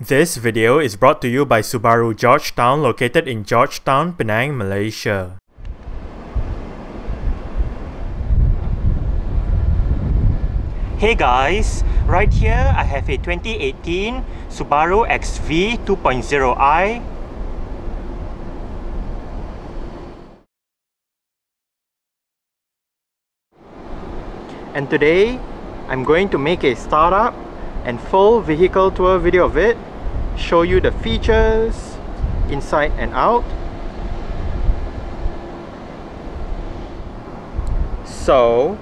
This video is brought to you by Subaru Georgetown, located in Georgetown, Penang, Malaysia. Hey guys, right here I have a 2018 Subaru XV 2.0i. And today I'm going to make a startup and full vehicle tour video of it, show you the features inside and out. So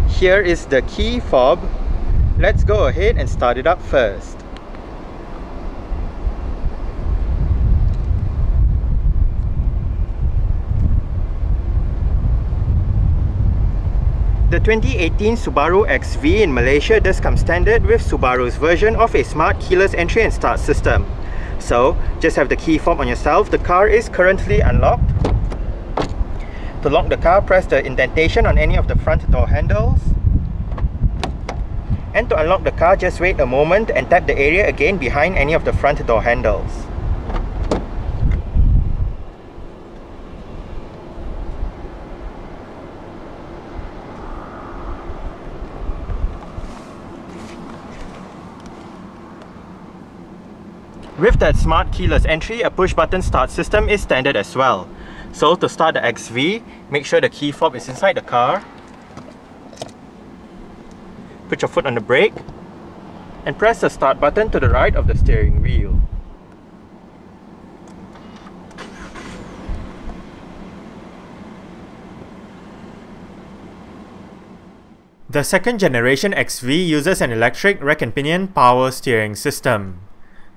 here is the key fob. Let's go ahead and start it up first. The 2018 Subaru XV in Malaysia does come standard with Subaru's version of a smart keyless entry and start system. So just have the key fob on yourself. The car is currently unlocked. To lock the car, press the indentation on any of the front door handles. And to unlock the car, just wait a moment and tap the area again behind any of the front door handles. With that smart keyless entry, a push button start system is standard as well. So to start the XV, make sure the key fob is inside the car. Put your foot on the brake and press the start button to the right of the steering wheel. The second generation XV uses an electric rack and pinion power steering system.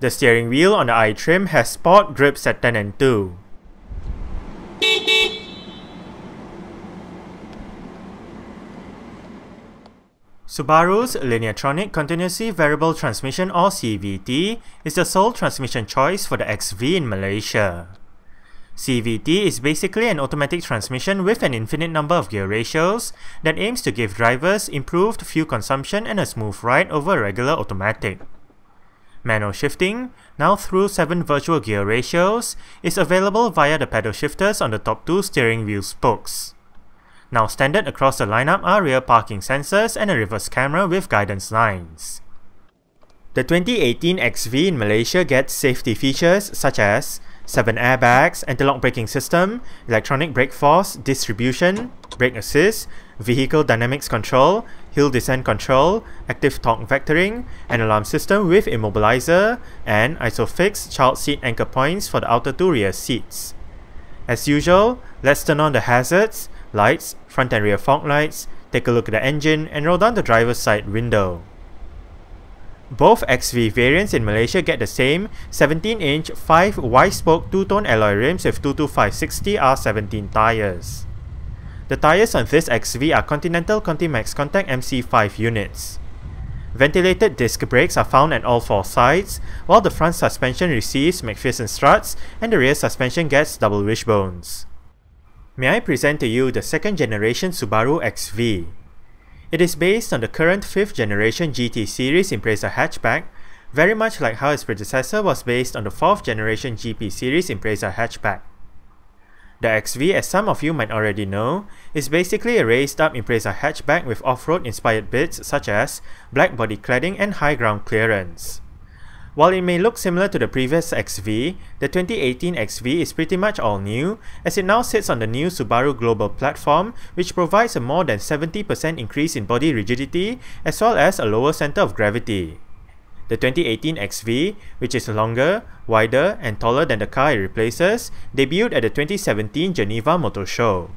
The steering wheel on the I trim has sport grips at 10 and 2. Subaru's Lineartronic Continuously Variable Transmission or CVT is the sole transmission choice for the XV in Malaysia. CVT is basically an automatic transmission with an infinite number of gear ratios that aims to give drivers improved fuel consumption and a smooth ride over a regular automatic. Manual shifting, now through 7 virtual gear ratios, is available via the pedal shifters on the top 2 steering wheel spokes. Now standard across the lineup are rear parking sensors and a reverse camera with guidance lines. The 2018 XV in Malaysia gets safety features such as 7 airbags, anti-lock braking system, electronic brake force distribution, brake assist, vehicle dynamics control, hill descent control, active torque vectoring, an alarm system with immobilizer, and ISOFIX child seat anchor points for the outer 2 rear seats. As usual, let's turn on the hazards, lights, front and rear fog lights, take a look at the engine, and roll down the driver's side window. Both XV variants in Malaysia get the same 17-inch 5 Y-spoke 2-tone alloy rims with 225/60 R17 tyres. The tyres on this XV are Continental ContiMax Contact MC5 units. Ventilated disc brakes are found at all 4 sides, while the front suspension receives McPherson struts and the rear suspension gets double wishbones. May I present to you the second generation Subaru XV. It is based on the current 5th generation GT series Impreza hatchback, very much like how its predecessor was based on the 4th generation GP series Impreza hatchback. The XV, as some of you might already know, is basically a raised up Impreza hatchback with off-road inspired bits such as black body cladding and high ground clearance. While it may look similar to the previous XV, the 2018 XV is pretty much all new, as it now sits on the new Subaru Global platform, which provides a more than 70% increase in body rigidity as well as a lower center of gravity. The 2018 XV, which is longer, wider, and taller than the car it replaces, debuted at the 2017 Geneva Motor Show.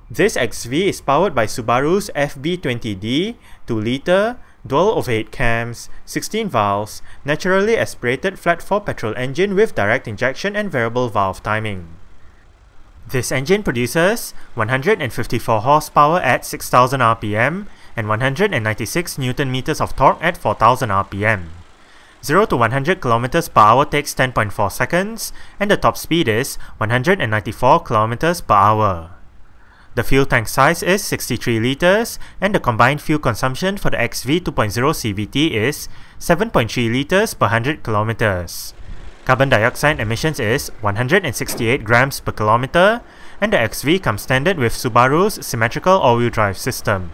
This XV is powered by Subaru's FB20D 2-litre, dual overhead cams, 16 valves, naturally aspirated flat-4 petrol engine with direct injection and variable valve timing. This engine produces 154 horsepower at 6000 rpm and 196 Nm of torque at 4000 rpm. 0 to 100 km per hour takes 10.4 seconds, and the top speed is 194 km per hour. The fuel tank size is 63 litres and the combined fuel consumption for the XV 2.0 CVT is 7.3 litres per 100 kilometers. Carbon dioxide emissions is 168 grams per kilometer, and the XV comes standard with Subaru's Symmetrical all-wheel drive system.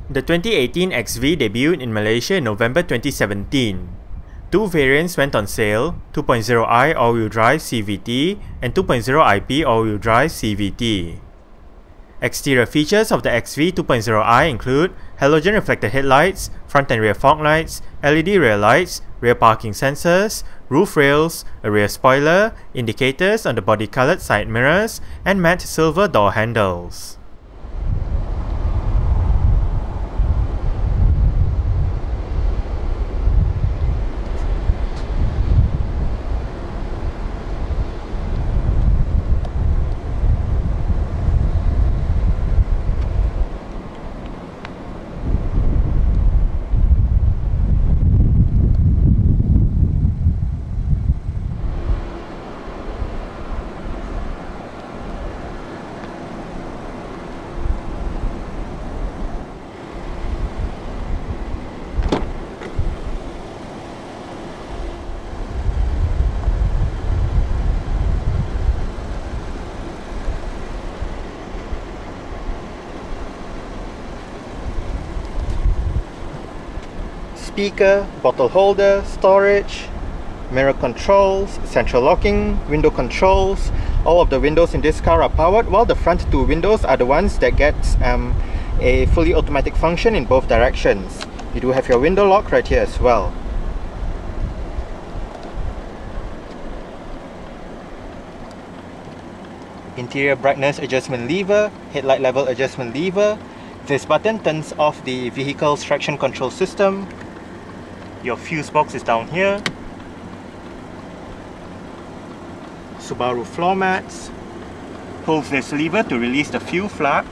The 2018 XV debuted in Malaysia in November 2017. Two variants went on sale, 2.0i all-wheel drive CVT and 2.0i all-wheel drive CVT. Exterior features of the XV 2.0i include halogen reflector headlights, front and rear fog lights, LED rear lights, rear parking sensors, roof rails, a rear spoiler, indicators on the body-coloured side mirrors, and matte silver door handles. Speaker, bottle holder, storage, mirror controls, central locking, window controls. All of the windows in this car are powered, while the front two windows are the ones that get a fully automatic function in both directions. You do have your window lock right here as well. Interior brightness adjustment lever, headlight level adjustment lever. This button turns off the vehicle's traction control system. Your fuse box is down here. Subaru floor mats. Pulls this lever to release the fuel flap.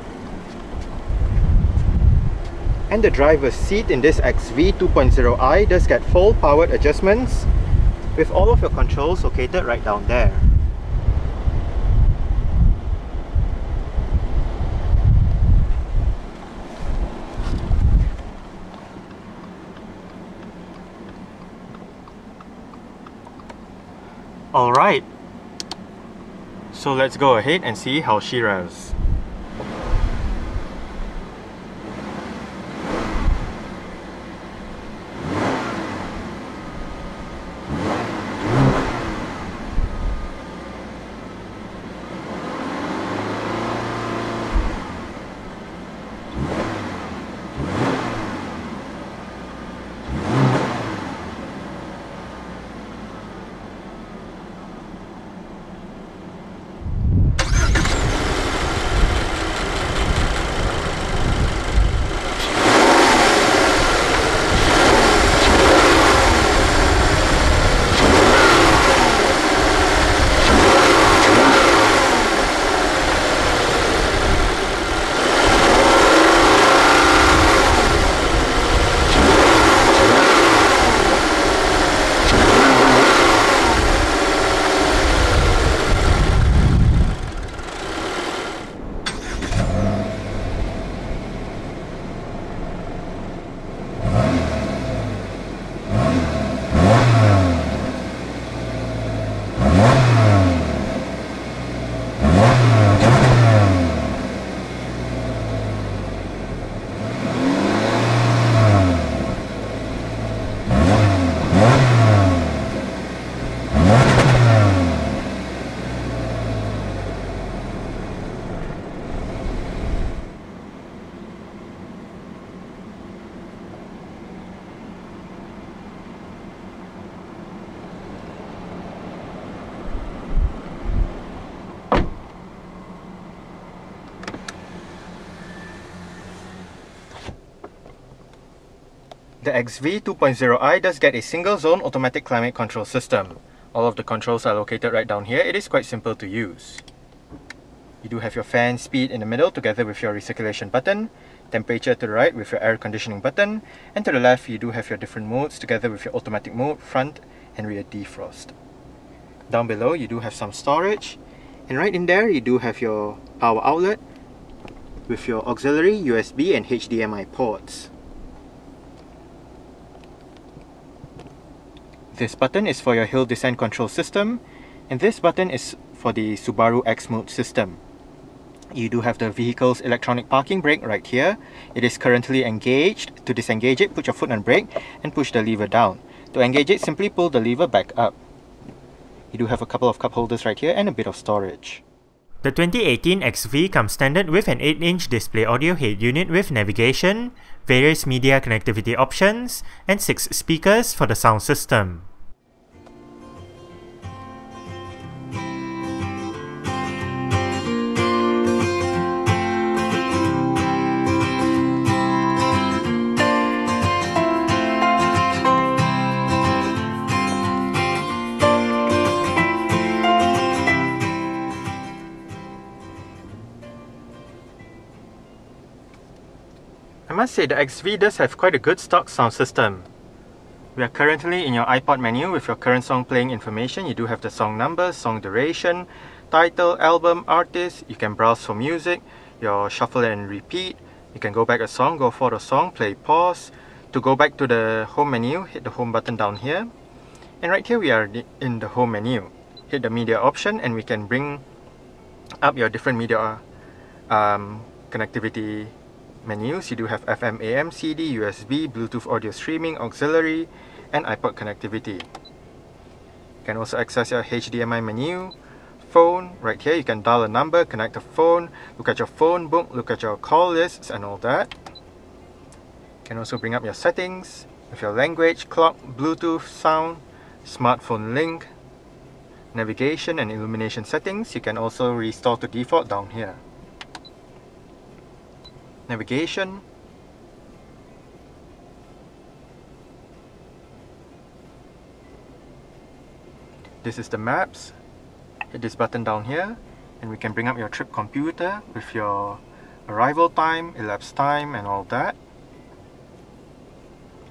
And the driver's seat in this XV 2.0i does get full powered adjustments with all of your controls located right down there. Alright, so let's go ahead and see how she revs. The XV 2.0i does get a single zone automatic climate control system. All of the controls are located right down here. It is quite simple to use. You do have your fan speed in the middle together with your recirculation button. temperature to the right with your air conditioning button, and to the left you do have your different modes together with your automatic mode, front and rear defrost. Down below you do have some storage, and right in there you do have your power outlet with your auxiliary, USB and HDMI ports. This button is for your hill descent control system, and this button is for the Subaru X mode system. You do have the vehicle's electronic parking brake right here. It is currently engaged. To disengage it, put your foot on brake and push the lever down. To engage it, simply pull the lever back up. You do have a couple of cup holders right here and a bit of storage. The 2018 XV comes standard with an 8-inch display audio head unit with navigation, various media connectivity options, and 6 speakers for the sound system. I must say the XV does have quite a good stock sound system. We are currently in your Ipod menu with your current song playing information. You do have the song number, song duration, title, album, artist. You can browse for music, your shuffle and repeat. You can go back a song, go for the song, play pause. To go back to the home menu, hit the home button down here. And right here we are in the home menu. Hit the media option and we can bring up your different media connectivity menus. You do have FM, AM, CD, USB, Bluetooth audio streaming, auxiliary, and iPod connectivity. You can also access your HDMI menu, phone. Right here you can dial a number, connect a phone, look at your phone book, look at your call lists and all that. You can also bring up your settings with your language, clock, Bluetooth, sound, smartphone link, navigation and illumination settings. You can also restore to default down here. Navigation, this is the maps. Hit this button down here and we can bring up your trip computer with your arrival time, elapsed time and all that.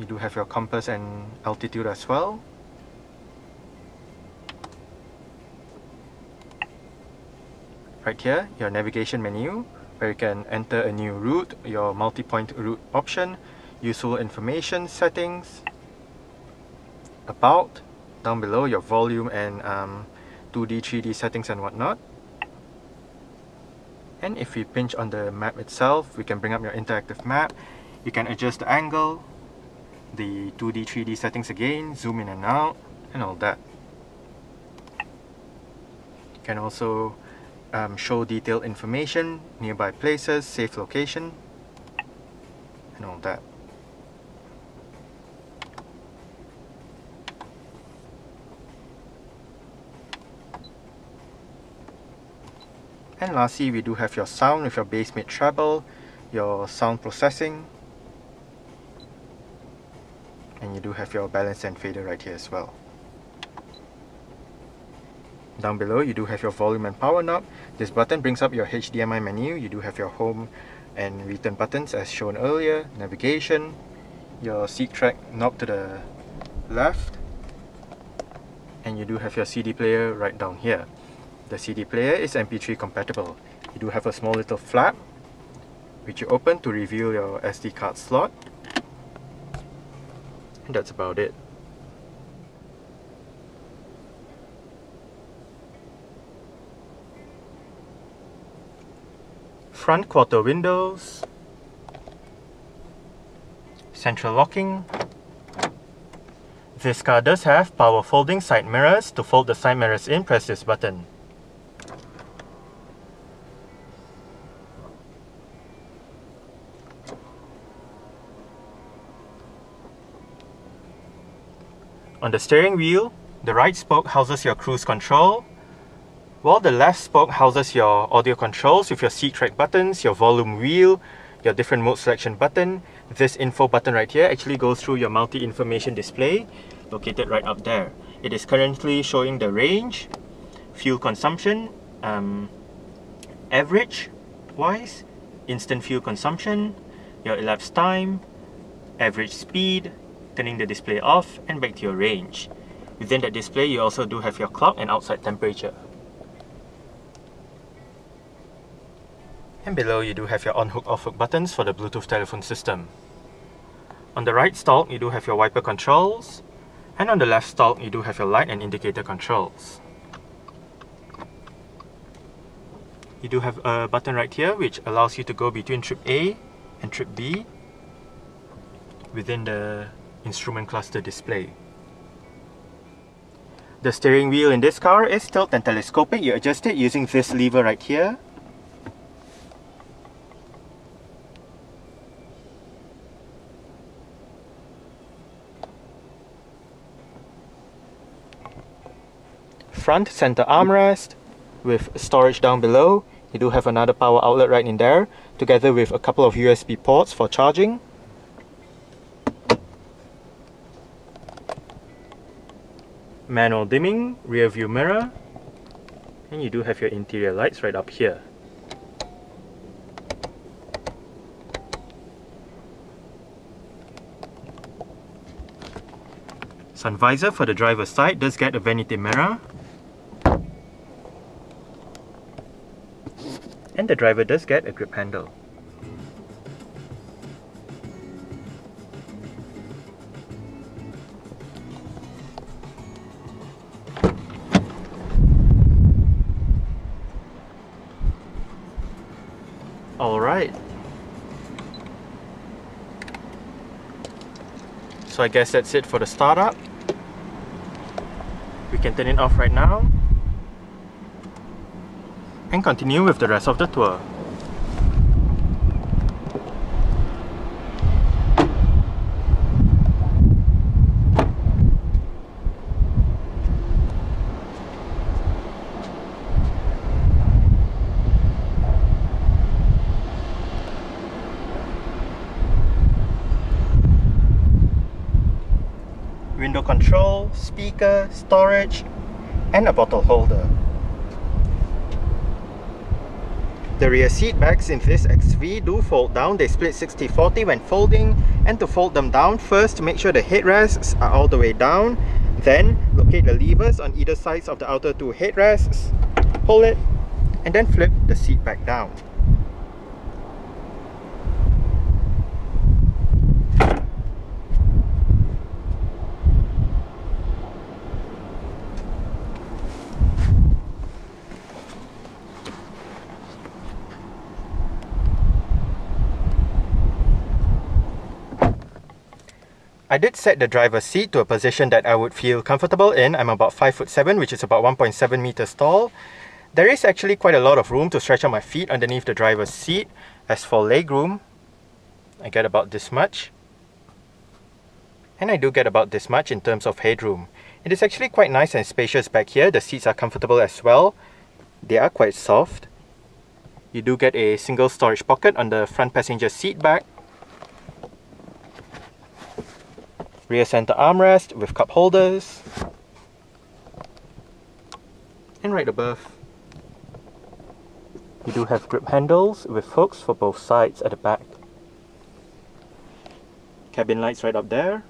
You do have your compass and altitude as well. Right here, your navigation menu, where you can enter a new route, your multi-point route option, useful information settings, about, down below your volume and 2D, 3D settings and whatnot. And if we pinch on the map itself, we can bring up your interactive map. You can adjust the angle, the 2D, 3D settings again, zoom in and out, and all that. You can also show detailed information, nearby places, safe location, and all that. And lastly, we do have your sound with your bass, mid, treble, your sound processing, and you do have your balance and fader right here as well. Down below you do have your volume and power knob. This button brings up your HDMI menu. You do have your home and return buttons as shown earlier, navigation, your seat track knob to the left, and you do have your CD player right down here. The CD player is MP3 compatible. You do have a small little flap which you open to reveal your SD card slot, and that's about it. Front quarter windows, central locking. This car does have power folding side mirrors. To fold the side mirrors in, press this button. On the steering wheel, the right spoke houses your cruise control, while the left spoke houses your audio controls with your seat track buttons, your volume wheel, your different mode selection button. This info button right here actually goes through your multi-information display located right up there. It is currently showing the range, fuel consumption, average wise, instant fuel consumption, your elapsed time, average speed, turning the display off, and back to your range. Within that display, you also do have your clock and outside temperature. And below, you do have your on-hook, off-hook buttons for the Bluetooth telephone system. On the right stalk, you do have your wiper controls, and on the left stalk, you do have your light and indicator controls. You do have a button right here which allows you to go between trip A and trip B within the instrument cluster display. The steering wheel in this car is tilt and telescopic. You adjust it using this lever right here. Front center armrest with storage down below. You do have another power outlet right in there, together with a couple of USB ports for charging. Manual dimming, rear view mirror, and you do have your interior lights right up here. Sun visor for the driver's side does get a vanity mirror, and the driver does get a grip handle. Alright. So I guess that's it for the startup. We can turn it off right now and continue with the rest of the tour. Window control, speaker, storage, and a bottle holder. The rear seat backs in this XV do fold down. They split 60-40 when folding, and to fold them down, first make sure the headrests are all the way down, then locate the levers on either sides of the outer two headrests, pull it, and then flip the seat back down. I did set the driver's seat to a position that I would feel comfortable in. I'm about 5'7", which is about 1.7 meters tall. There is actually quite a lot of room to stretch out my feet underneath the driver's seat. As for legroom, I get about this much. And I do get about this much in terms of headroom. It is actually quite nice and spacious back here. The seats are comfortable as well. They are quite soft. You do get a single storage pocket on the front passenger seat back. Rear center armrest with cup holders, and right above you do have grip handles with hooks for both sides at the back. Cabin lights right up there.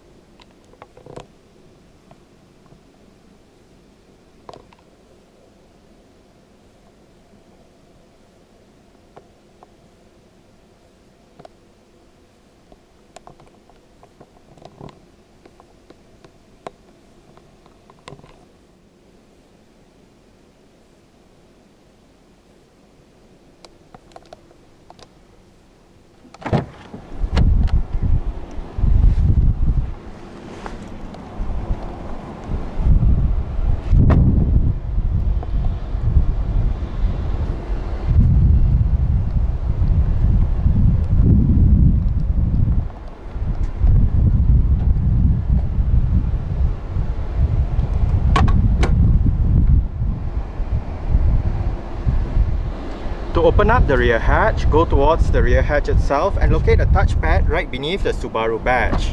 To open up the rear hatch, go towards the rear hatch itself and locate a touchpad right beneath the Subaru badge.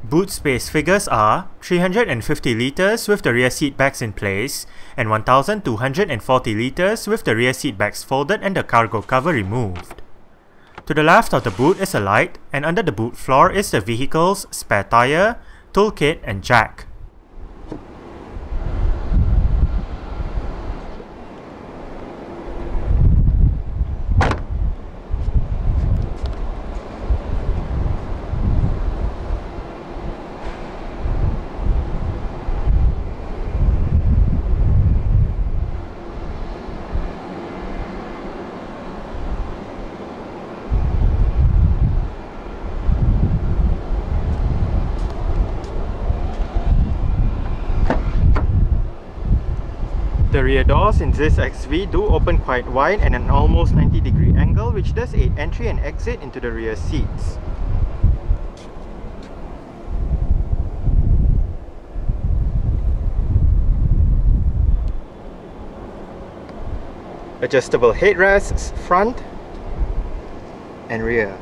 Boot space figures are 350 litres with the rear seat backs in place and 1240 litres with the rear seat backs folded and the cargo cover removed. To the left of the boot is a light, and under the boot floor is the vehicle's spare tyre, toolkit and jack. The rear doors in this XV do open quite wide and an almost 90-degree angle, which does aid entry and exit into the rear seats. Adjustable headrests front and rear.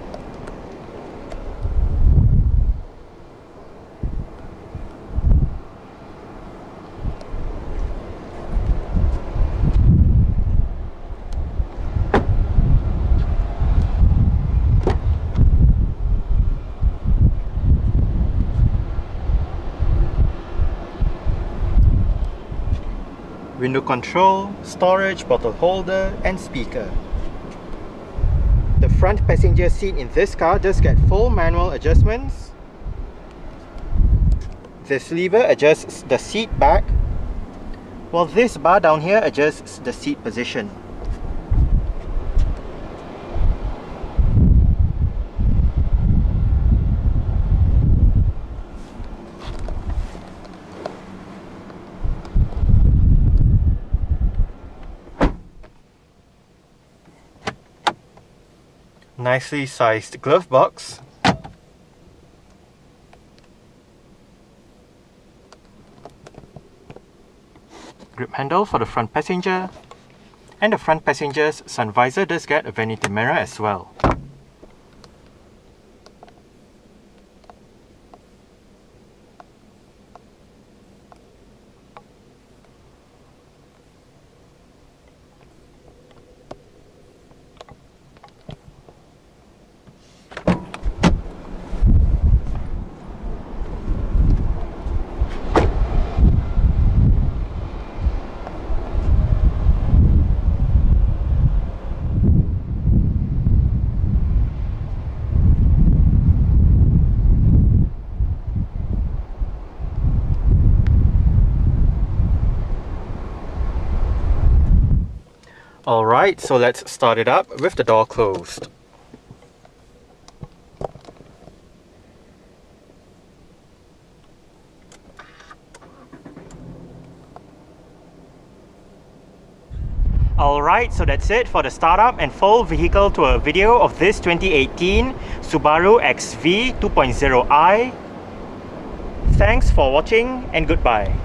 Window control, storage, bottle holder and speaker. The front passenger seat in this car does get full manual adjustments. This lever adjusts the seat back, while this bar down here adjusts the seat position. Nicely sized glove box. Grip handle for the front passenger. And the front passenger's sun visor does get a vanity mirror as well. Alright, so let's start it up with the door closed. Alright, so that's it for the startup and full vehicle tour video of this 2018 Subaru XV 2.0i. Thanks for watching and goodbye.